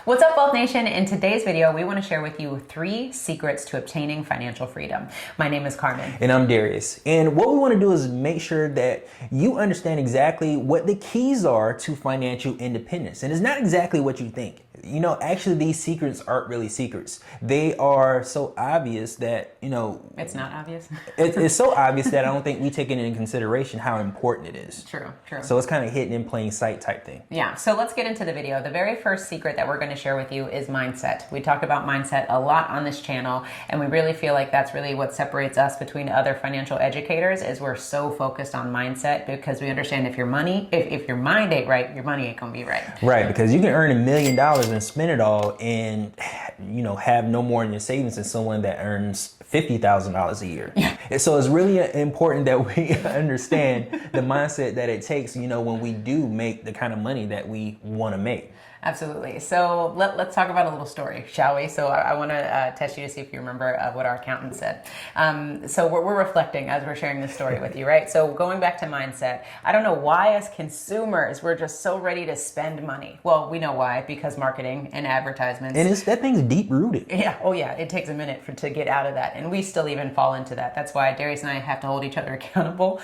What's up, Wealth Nation? In today's video, we want to share with you 3 secrets to obtaining financial freedom. My name is Carmen. And I'm Darius. And what we want to do is make sure that you understand exactly what the keys are to financial independence. And it's not exactly what you think. You know, actually, these secrets aren't really secrets. They are so obvious that, It's not obvious? it's so obvious that I don't think we take it into consideration how important it is. True. So it's kind of hidden in plain sight type thing. Yeah, so let's get into the video. The very first secret that we're going to share with you is mindset. We talk about mindset a lot on this channel, and we really feel like that's really what separates us between other financial educators is we're so focused on mindset because we understand if your mind ain't right, your money ain't going to be right. Right, because you can earn $1 million and spend it all and, have no more in your savings than someone that earns $50,000 a year. Yeah. And so it's really important that we understand the mindset that it takes, when we do make the kind of money that we want to make. Absolutely. So let's talk about a little story, shall we? So I want to test you to see if you remember what our accountant said. So we're reflecting as we're sharing this story with you, right? So going back to mindset, I don't know why as consumers, we're just so ready to spend money. Well, we know why, because marketing and advertisements. And that thing's deep rooted. Yeah. Oh yeah. It takes a minute to get out of that. And we still even fall into that. That's why Darius and I have to hold each other accountable.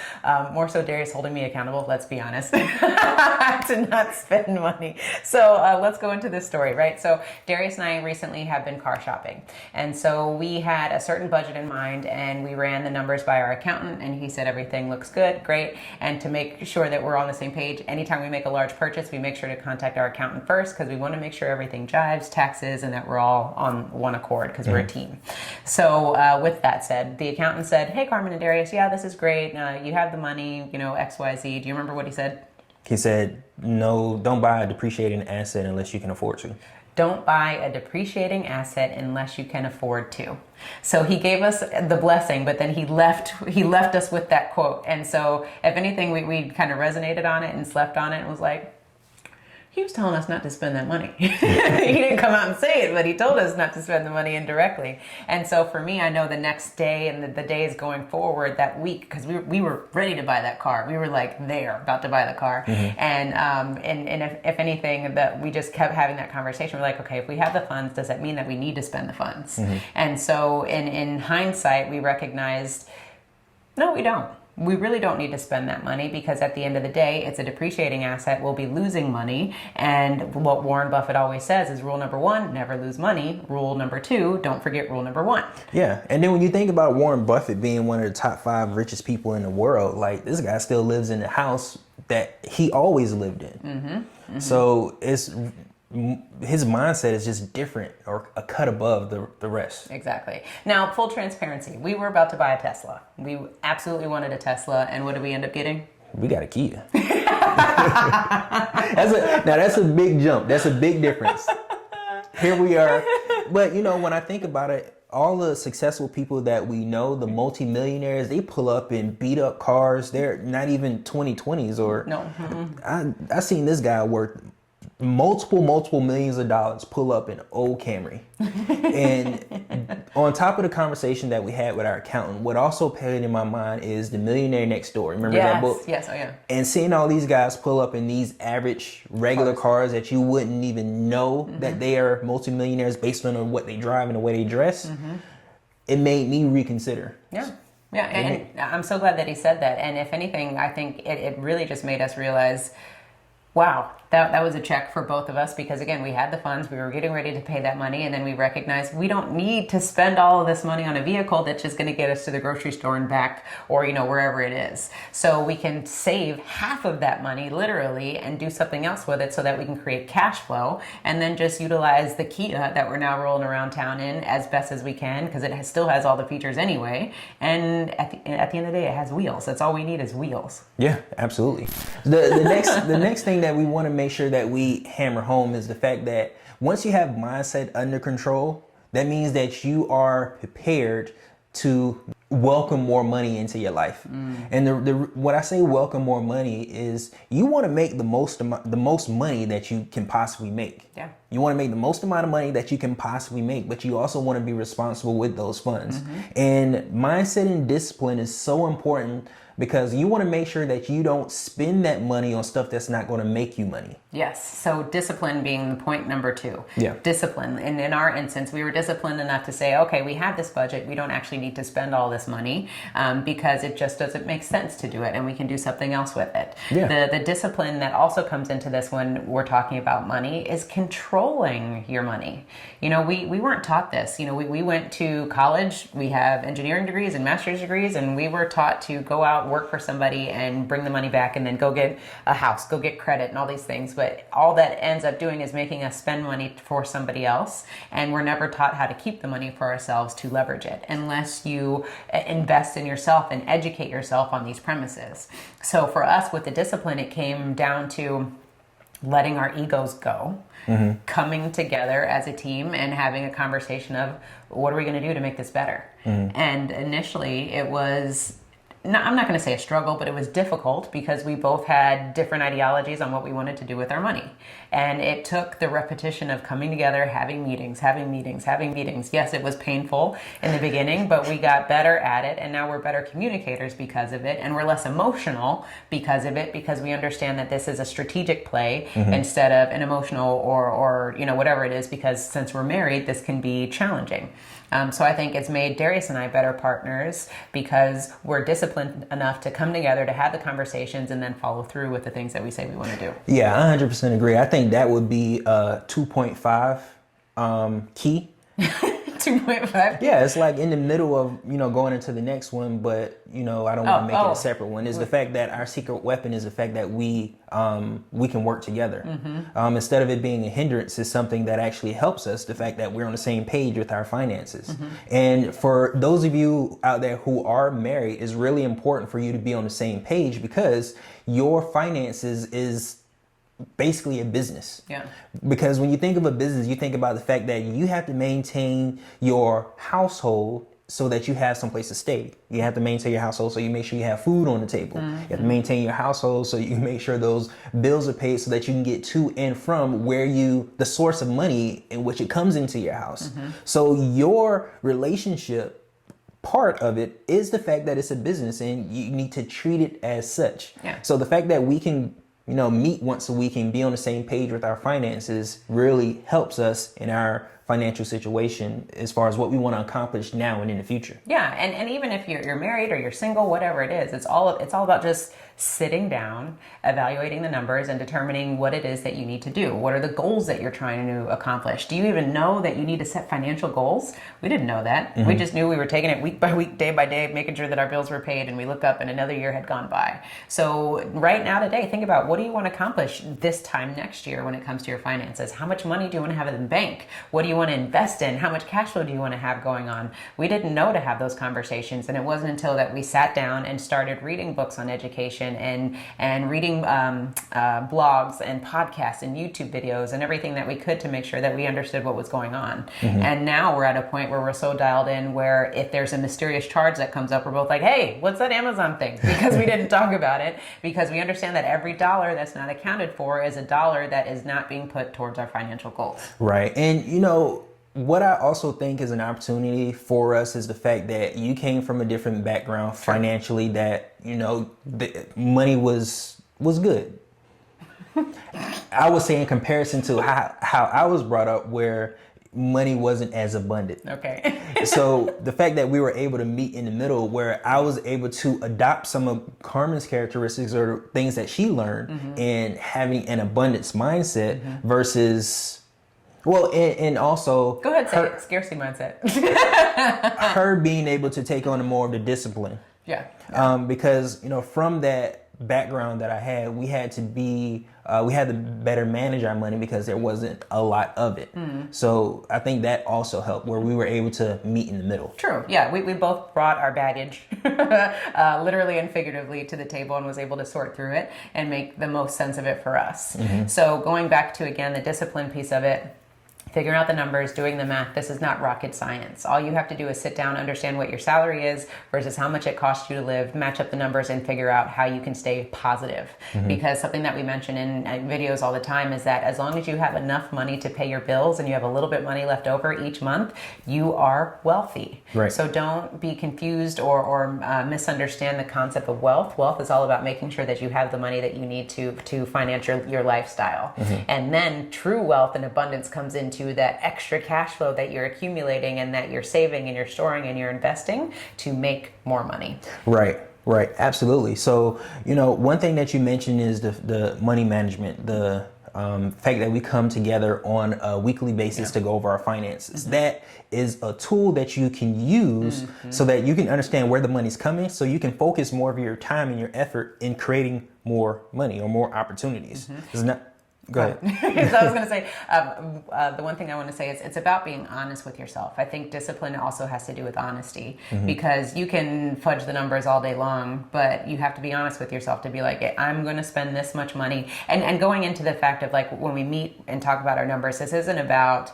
More so Darius holding me accountable, let's be honest, to not spend money. So let's go into this story, right? So Darius and I recently have been car shopping. And so we had a certain budget in mind and we ran the numbers by our accountant and he said everything looks good, great. And to make sure that we're on the same page, anytime we make a large purchase, we make sure to contact our accountant first because we want to make sure everything jives, taxes, and that we're all on one accord because we're a team. So with that said, the accountant said, hey, Carmen and Darius, yeah, this is great. You have the money, XYZ. Do you remember what he said? He said, no, don't buy a depreciating asset unless you can afford to. Don't buy a depreciating asset unless you can afford to. So he gave us the blessing, but then he left us with that quote. And so if anything, we kind of resonated on it and slept on it and was like, he was telling us not to spend that money. He didn't come out and say it, but he told us not to spend the money indirectly. And so for me, I know the next day and the days going forward that week, because we were ready to buy that car. We were like there, about to buy the car. Mm-hmm. And if anything, that we just kept having that conversation. We're like, okay, if we have the funds, does that mean that we need to spend the funds? Mm-hmm. And so in hindsight, we recognized, no, we don't. We really don't need to spend that money because at the end of the day, it's a depreciating asset. We'll be losing money. And what Warren Buffett always says is rule number 1, never lose money. Rule number 2, don't forget rule number 1. Yeah. And then when you think about Warren Buffett being one of the top 5 richest people in the world, like this guy still lives in the house that he always lived in. Mm-hmm. Mm-hmm. So his mindset is just different or a cut above the rest. Exactly. Now, full transparency. We were about to buy a Tesla. We absolutely wanted a Tesla. And what did we end up getting? We got a Kia. That's a big jump. That's a big difference. Here we are. But, when I think about it, all the successful people that we know, the multimillionaires, they pull up in beat up cars. They're not even 2020s or... No. Mm-hmm. I seen this guy worth multiple millions of dollars pull up an old Camry. And on top of the conversation that we had with our accountant, what also played in my mind is The Millionaire Next Door. Remember that book? Yes. Oh yeah. And seeing all these guys pull up in these average regular cars that you wouldn't even know mm-hmm. that they are multimillionaires based on what they drive and the way they dress, mm-hmm. it made me reconsider. Yeah. Yeah. And I'm so glad that he said that. And if anything, I think it really just made us realize, wow, that was a check for both of us because, again, we had the funds. We were getting ready to pay that money. And then we recognized we don't need to spend all of this money on a vehicle that's just going to get us to the grocery store and back or, wherever it is. So we can save half of that money, literally, and do something else with it so that we can create cash flow and then just utilize the Kia that we're now rolling around town in as best as we can because it still has all the features anyway. And at the end of the day, it has wheels. That's all we need is wheels. Yeah, absolutely. The next thing that we want to make sure that we hammer home is the fact that once you have mindset under control, that means that you are prepared to welcome more money into your life. And when I say welcome more money is you want to make the most money that you can possibly make. Yeah. You want to make the most amount of money that you can possibly make, but you also want to be responsible with those funds. Mm-hmm. And mindset and discipline is so important because you want to make sure that you don't spend that money on stuff that's not going to make you money. Yes. So discipline being point number 2. Yeah. Discipline. And in our instance, we were disciplined enough to say, okay, we have this budget. We don't actually need to spend all this money because it just doesn't make sense to do it, and we can do something else with it. Yeah. The discipline that also comes into this when we're talking about money is controlling your money. We weren't taught this. We went to college. We have engineering degrees and master's degrees, and we were taught to go out, work for somebody, and bring the money back, and then go get a house, go get credit, and all these things. But all that ends up doing is making us spend money for somebody else, and we're never taught how to keep the money for ourselves to leverage it unless you invest in yourself and educate yourself on these premises. So for us with the discipline, it came down to letting our egos go, coming together as a team and having a conversation of what are we going to do to make this better. And initially it was, I'm not going to say a struggle, but it was difficult because we both had different ideologies on what we wanted to do with our money. And it took the repetition of coming together, having meetings. Yes, it was painful in the beginning, but we got better at it. And now we're better communicators because of it. And we're less emotional because of it, because we understand that this is a strategic play instead of an emotional or whatever it is, because since we're married, this can be challenging. So I think it's made Darius and I better partners because we're disciplined enough to come together, to have the conversations, and then follow through with the things that we say we want to do. Yeah, I 100% agree. I think that would be 2.5 key. 2.5? Yeah, it's like in the middle of, going into the next one, but, I don't want to make it a separate one. Is the fact that our secret weapon is the fact that we can work together. Instead of it being a hindrance, is something that actually helps us, the fact that we're on the same page with our finances. And for those of you out there who are married, it's really important for you to be on the same page because your finances is basically a business. Yeah. Because when you think of a business, you think about the fact that you have to maintain your household so that you have someplace to stay. You have to maintain your household so you make sure you have food on the table. You have to maintain your household so you make sure those bills are paid so that you can get to and from the source of money in which it comes into your house. So your relationship, part of it is the fact that it's a business and you need to treat it as such. Yeah. So the fact that we can meet once a week and be on the same page with our finances really helps us in our financial situation as far as what we want to accomplish now and in the future. Yeah, and even if you're married or you're single, whatever it is, it's all about just sitting down, evaluating the numbers, and determining what it is that you need to do. What are the goals that you're trying to accomplish? Do you even know that you need to set financial goals? We didn't know that. We just knew we were taking it week by week, day by day, making sure that our bills were paid, and we look up and another year had gone by. So right now today, think about what do you want to accomplish this time next year when it comes to your finances? How much money do you want to have in the bank? What do you want to invest in? How much cash flow do you want to have going on? We didn't know to have those conversations, and it wasn't until that we sat down and started reading books on education and reading blogs and podcasts and YouTube videos and everything that we could to make sure that we understood what was going on. And now we're at a point where we're so dialed in where if there's a mysterious charge that comes up, we're both like, hey, what's that Amazon thing? Because we didn't talk about it, because we understand that every dollar that's not accounted for is a dollar that is not being put towards our financial goals. Right. And what I also think is an opportunity for us is the fact that you came from a different background financially, that, the money was good. I would say in comparison to how I was brought up, where money wasn't as abundant. Okay. So the fact that we were able to meet in the middle, where I was able to adopt some of Carmen's characteristics or things that she learned and having an abundance mindset versus... Well, and also... Go ahead, say it. Scarcity mindset. Her being able to take on more of the discipline. Yeah. Because, from that background that I had, we had to better manage our money because there wasn't a lot of it. So I think that also helped, where we were able to meet in the middle. True. Yeah, we both brought our baggage, literally and figuratively, to the table and was able to sort through it and make the most sense of it for us. So going back to, again, the discipline piece of it, figuring out the numbers, doing the math. This is not rocket science. All you have to do is sit down, understand what your salary is versus how much it costs you to live, match up the numbers, and figure out how you can stay positive. Because something that we mention in videos all the time is that as long as you have enough money to pay your bills and you have a little bit money left over each month, you are wealthy. Right. So don't be confused or misunderstand the concept of wealth. Wealth is all about making sure that you have the money that you need to finance your lifestyle. And then true wealth and abundance comes into that extra cash flow that you're accumulating and that you're saving and you're storing and you're investing to make more money. Right. Absolutely. So, one thing that you mentioned is the money management, the fact that we come together on a weekly basis to go over our finances. That is a tool that you can use so that you can understand where the money's coming, so you can focus more of your time and your effort in creating more money or more opportunities. It's not. Go ahead. So I was going to say, the one thing I want to say is it's about being honest with yourself. I think discipline also has to do with honesty, because you can fudge the numbers all day long, but you have to be honest with yourself to be like, I'm going to spend this much money. And going into the fact of like when we meet and talk about our numbers, this isn't about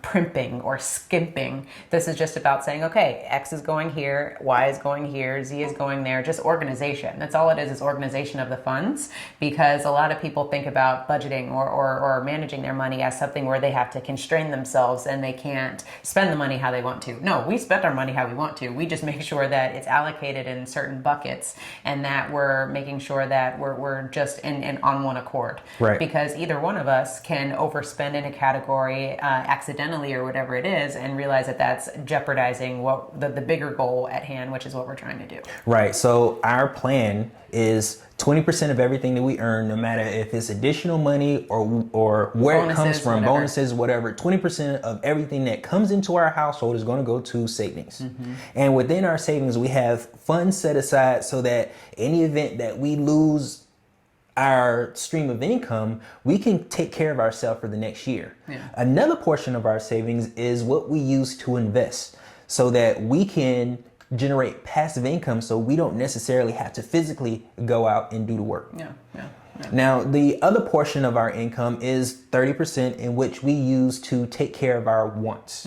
primping or skimping. This is just about saying, okay, X is going here, Y is going here, Z is going there. Just organization. That's all it is organization of the funds, because a lot of people think about budgeting or managing their money as something where they have to constrain themselves and they can't spend the money how they want to. No, we spend our money how we want to. We just make sure that it's allocated in certain buckets and that we're making sure that we're just in on one accord. Right. Because either one of us can overspend in a category accidentally or whatever it is and realize that that's jeopardizing what the bigger goal at hand, which is what we're trying to do. Right. So our plan is 20% of everything that we earn, no matter if it's additional money or where Bonuses, it comes from, whatever. bonuses, whatever. 20% of everything that comes into our household is going to go to savings. And within our savings, we have funds set aside so that any event that we lose our stream of income, we can take care of ourselves for the next year. Another portion of our savings is what we use to invest so that we can generate passive income, so we don't necessarily have to physically go out and do the work. Now, the other portion of our income is 30%, in which we use to take care of our wants.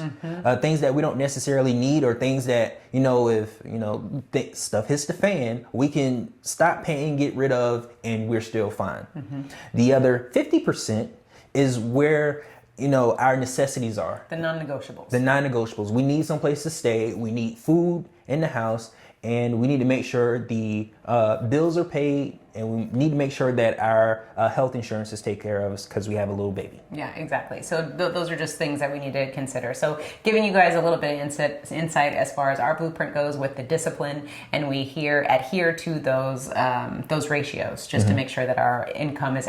Things that we don't necessarily need, or things that, if stuff hits the fan, we can stop paying, get rid of, and we're still fine. The other 50% is where our necessities are. The non-negotiables. The non-negotiables. We need someplace to stay. We need food in the house, and we need to make sure the bills are paid, and we need to make sure that our health insurance is taken care of because we have a little baby. Yeah, exactly. So those are just things that we need to consider. So giving you guys a little bit of insight as far as our blueprint goes with the discipline, and we adhere to those ratios just to make sure that our income is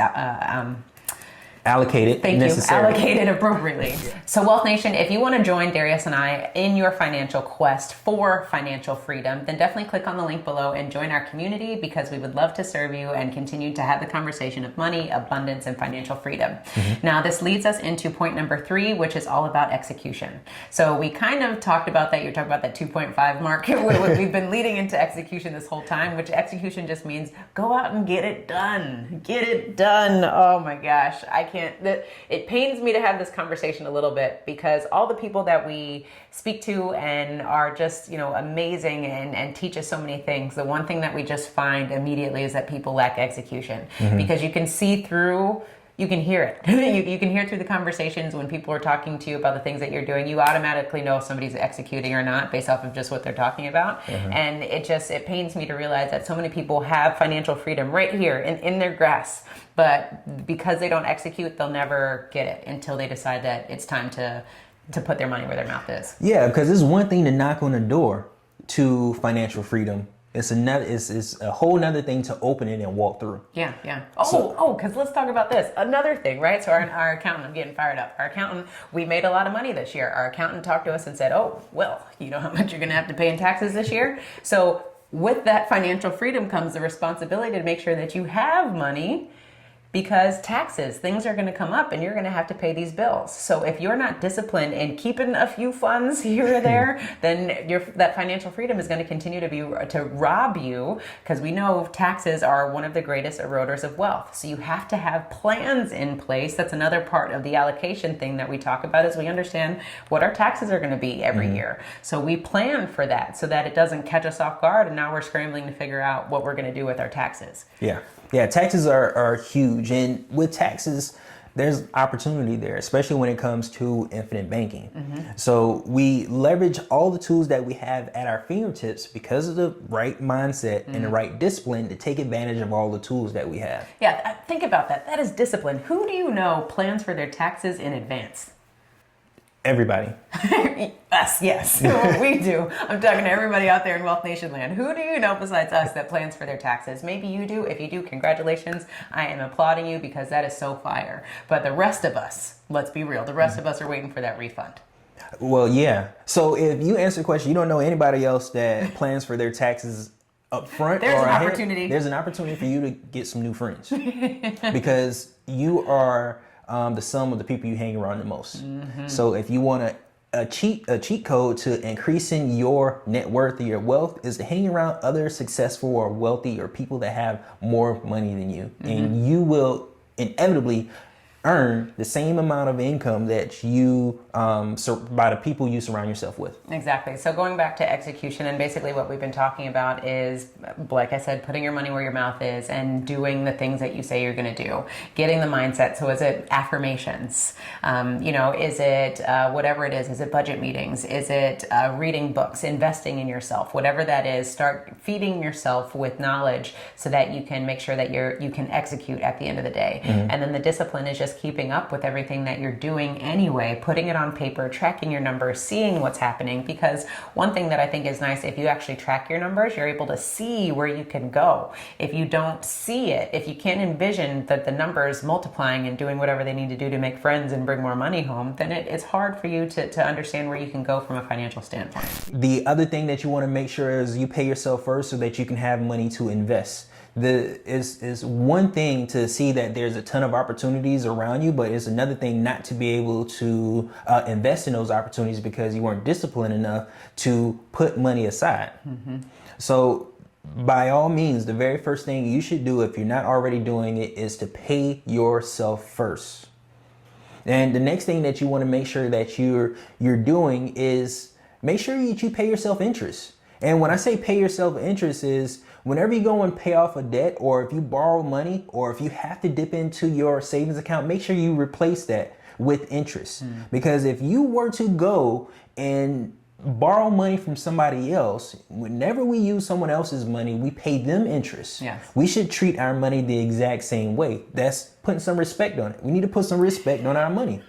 allocated. Allocated appropriately. So Wealth Nation, if you want to join Darius and I in your financial quest for financial freedom, then definitely click on the link below and join our community, because we would love to serve you and continue to have the conversation of money, abundance, and financial freedom. Now, this leads us into point number 3, which is all about execution. So we kind of talked about that. You're talking about that 2.5 mark. We've been leading into execution this whole time, which execution just means go out and get it done. Get it done. Oh my gosh. It pains me to have this conversation a little bit, because all the people that we speak to and are just, amazing and teach us so many things, the one thing that we just find immediately is that people lack execution, because you can see through. You can hear it. You can hear through the conversations when people are talking to you about the things that you're doing. You automatically know if somebody's executing or not based off of just what they're talking about. And it pains me to realize that so many people have financial freedom right here in their grasp. But because they don't execute, they'll never get it until they decide that it's time to put their money where their mouth is. Yeah, because it's one thing to knock on the door to financial freedom. It's a whole nother thing to open it and walk through. Yeah. Because let's talk about this. Another thing, right? So our accountant, I'm getting fired up. Our accountant, we made a lot of money this year. Our accountant talked to us and said, oh, well, you know how much you're going to have to pay in taxes this year? So with that financial freedom comes the responsibility to make sure that you have money, because taxes, things are going to come up and you're going to have to pay these bills. So if you're not disciplined in keeping a few funds here or there, then that financial freedom is going to continue to rob you, because we know taxes are one of the greatest eroders of wealth. So you have to have plans in place. That's another part of the allocation thing that we talk about, is we understand what our taxes are going to be every year. So we plan for that so that it doesn't catch us off guard and now we're scrambling to figure out what we're going to do with our taxes. Yeah, taxes are huge. And with taxes, there's opportunity there, especially when it comes to infinite banking. So we leverage all the tools that we have at our fingertips because of the right mindset and the right discipline to take advantage of all the tools that we have. Yeah, think about that. That is discipline. Who do you know plans for their taxes in advance? Everybody. Us, yes. We do. I'm talking to everybody out there in Wealth Nation land. Who do you know besides us that plans for their taxes? Maybe you do. If you do, congratulations. I am applauding you because that is so fire. But the rest of us, let's be real, the rest of us are waiting for that refund. Well, yeah. So if you answer the question, you don't know anybody else that plans for their taxes up front, there's or an ahead, opportunity. There's an opportunity for you to get some new friends because you are the sum of the people you hang around the most. So if you want a cheat code to increasing your net worth or your wealth, is to hang around other successful or wealthy or people that have more money than you, and you will inevitably earn the same amount of income that you by the people you surround yourself with. Exactly. So going back to execution, and basically what we've been talking about is, like I said, putting your money where your mouth is and doing the things that you say you're going to do. Getting the mindset. So is it affirmations? Is it whatever it is? Is it budget meetings? Is it reading books, investing in yourself? Whatever that is, start feeding yourself with knowledge so that you can make sure that you can execute at the end of the day. And then the discipline is just keeping up with everything that you're doing anyway, putting it on paper, tracking your numbers, seeing what's happening. Because one thing that I think is nice, if you actually track your numbers, you're able to see where you can go. If you don't see it, if you can't envision that the numbers multiplying and doing whatever they need to do to make friends and bring more money home, then it's hard for you to understand where you can go from a financial standpoint. The other thing that you want to make sure is you pay yourself first so that you can have money to invest. Is one thing to see that there's a ton of opportunities around you, but it's another thing not to be able to invest in those opportunities because you weren't disciplined enough to put money aside. So by all means, the very first thing you should do, if you're not already doing it, is to pay yourself first. And the next thing that you want to make sure that you're doing is make sure that you pay yourself interest. And when I say pay yourself interest, is whenever you go and pay off a debt, or if you borrow money, or if you have to dip into your savings account, make sure you replace that with interest. Because if you were to go and borrow money from somebody else, whenever we use someone else's money, we pay them interest. Yes. We should treat our money the exact same way. That's putting some respect on it. We need to put some respect on our money.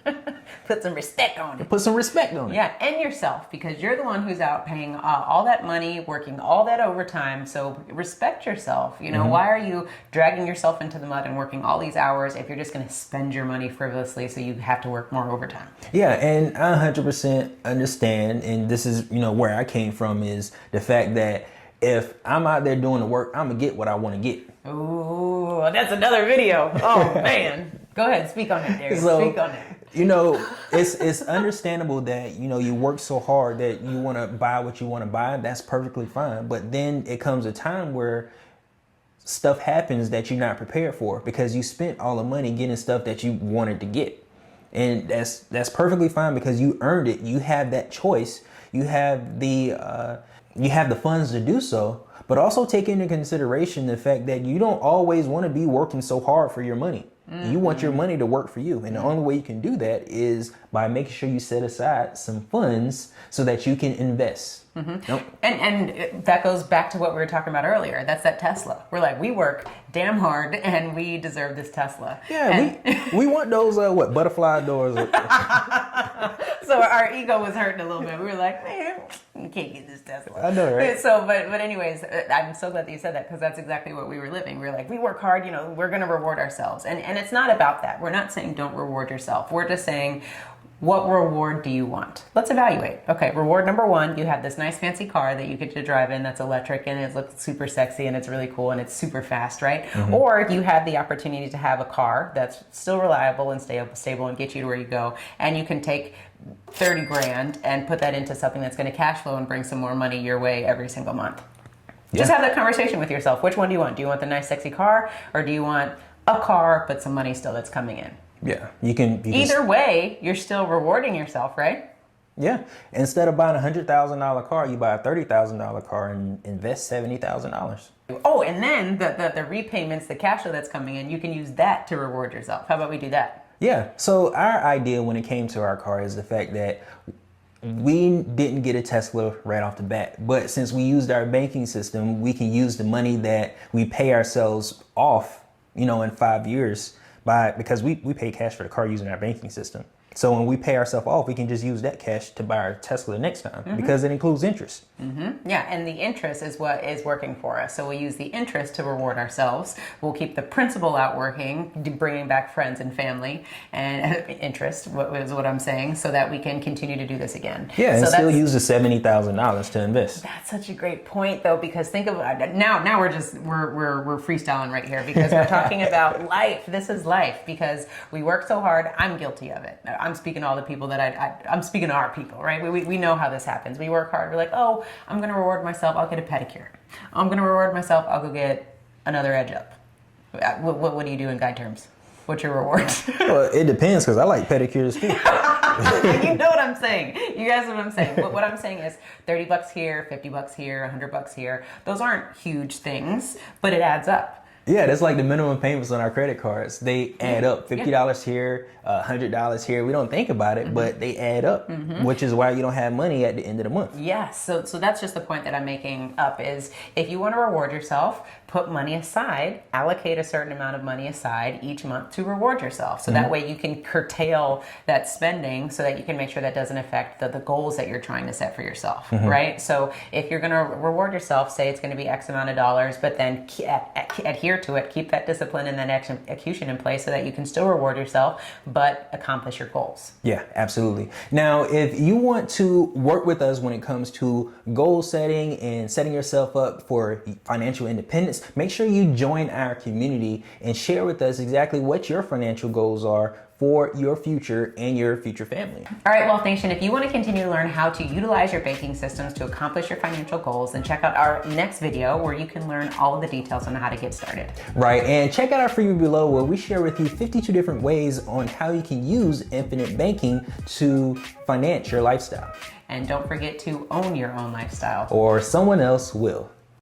Put some respect on it. Put some respect on it. Yeah, and yourself, because you're the one who's out paying all that money, working all that overtime. So respect yourself. Why are you dragging yourself into the mud and working all these hours if you're just going to spend your money frivolously so you have to work more overtime? Yeah, and I 100% understand, and this is where I came from, is the fact that if I'm out there doing the work, I'm gonna get what I want to get. Ooh, that's another video. Oh man, go ahead, speak on it, Darius. Speak on it. It's understandable that you work so hard that you want to buy what you want to buy. That's perfectly fine. But then it comes a time where stuff happens that you're not prepared for because you spent all the money getting stuff that you wanted to get, and that's perfectly fine because you earned it. You have that choice. You have the funds to do so. But also take into consideration the fact that you don't always want to be working so hard for your money. You want your money to work for you. And the only way you can do that is by making sure you set aside some funds so that you can invest. Nope. And that goes back to what we were talking about earlier. That's that Tesla. We're like, we work damn hard and we deserve this Tesla. Yeah, we want those butterfly doors. So our ego was hurting a little bit. We were like, man, you can't get this Tesla. I know, right? So, but anyways, I'm so glad that you said that because that's exactly what we were living. We were like, we work hard, we're going to reward ourselves. And it's not about that. We're not saying don't reward yourself. We're just saying What reward do you want? Let's evaluate. Okay, reward number one, you have this nice fancy car that you get to drive in that's electric and it looks super sexy and it's really cool and it's super fast, right? Or you have the opportunity to have a car that's still reliable and stable and get you to where you go, and you can take 30 grand and put that into something that's going to cash flow and bring some more money your way every single month. Just have that conversation with yourself. Which one do you want? Do you want the nice sexy car, or do you want a car but some money still that's coming in? Yeah, you can Either way, you're still rewarding yourself, right? Yeah. Instead of buying a $100,000 car, you buy a $30,000 car and invest $70,000. Oh, and then the repayments, the cash flow that's coming in, you can use that to reward yourself. How about we do that? Yeah. So our idea when it came to our car is the fact that we didn't get a Tesla right off the bat, but since we used our banking system, we can use the money that we pay ourselves off, in 5 years because we pay cash for the car using our banking system. So when we pay ourselves off, we can just use that cash to buy our Tesla next time because it includes interest. Yeah, and the interest is what is working for us. So we use the interest to reward ourselves. We'll keep the principal out working, bringing back friends and family, and interest is what I'm saying, so that we can continue to do this again. Yeah, and so still use the $70,000 to invest. That's such a great point, though, because think of now we're freestyling right here because we're talking about life. This is life because we work so hard. I'm guilty of it. I'm speaking to all the people that I'm speaking to our people, right? We know how this happens. We work hard. We're like, oh, I'm going to reward myself. I'll get a pedicure. I'm going to reward myself. I'll go get another edge up. What do you do in guy terms? What's your reward? Well, it depends because I like pedicures too. You know what I'm saying. You guys know what I'm saying. What I'm saying is $30 here, $50 here, $100 here. Those aren't huge things, but it adds up. Yeah, that's like the minimum payments on our credit cards. They add up. $50 here, $100 here. We don't think about it, but they add up, which is why you don't have money at the end of the month. Yes, so that's just the point that I'm making up is if you want to reward yourself, put money aside, allocate a certain amount of money aside each month to reward yourself. So that way you can curtail that spending so that you can make sure that doesn't affect the goals that you're trying to set for yourself, right? So if you're going to reward yourself, say it's going to be X amount of dollars, but then adhere to it, keep that discipline and that execution in place so that you can still reward yourself, but accomplish your goals. Yeah, absolutely. Now, if you want to work with us when it comes to goal setting and setting yourself up for financial independence, make sure you join our community and share with us exactly what your financial goals are for your future and your future family. All right, Wealth Nation, if you want to continue to learn how to utilize your banking systems to accomplish your financial goals, then check out our next video where you can learn all of the details on how to get started. Right, and check out our freebie below where we share with you 52 different ways on how you can use infinite banking to finance your lifestyle. And don't forget to own your own lifestyle. Or someone else will.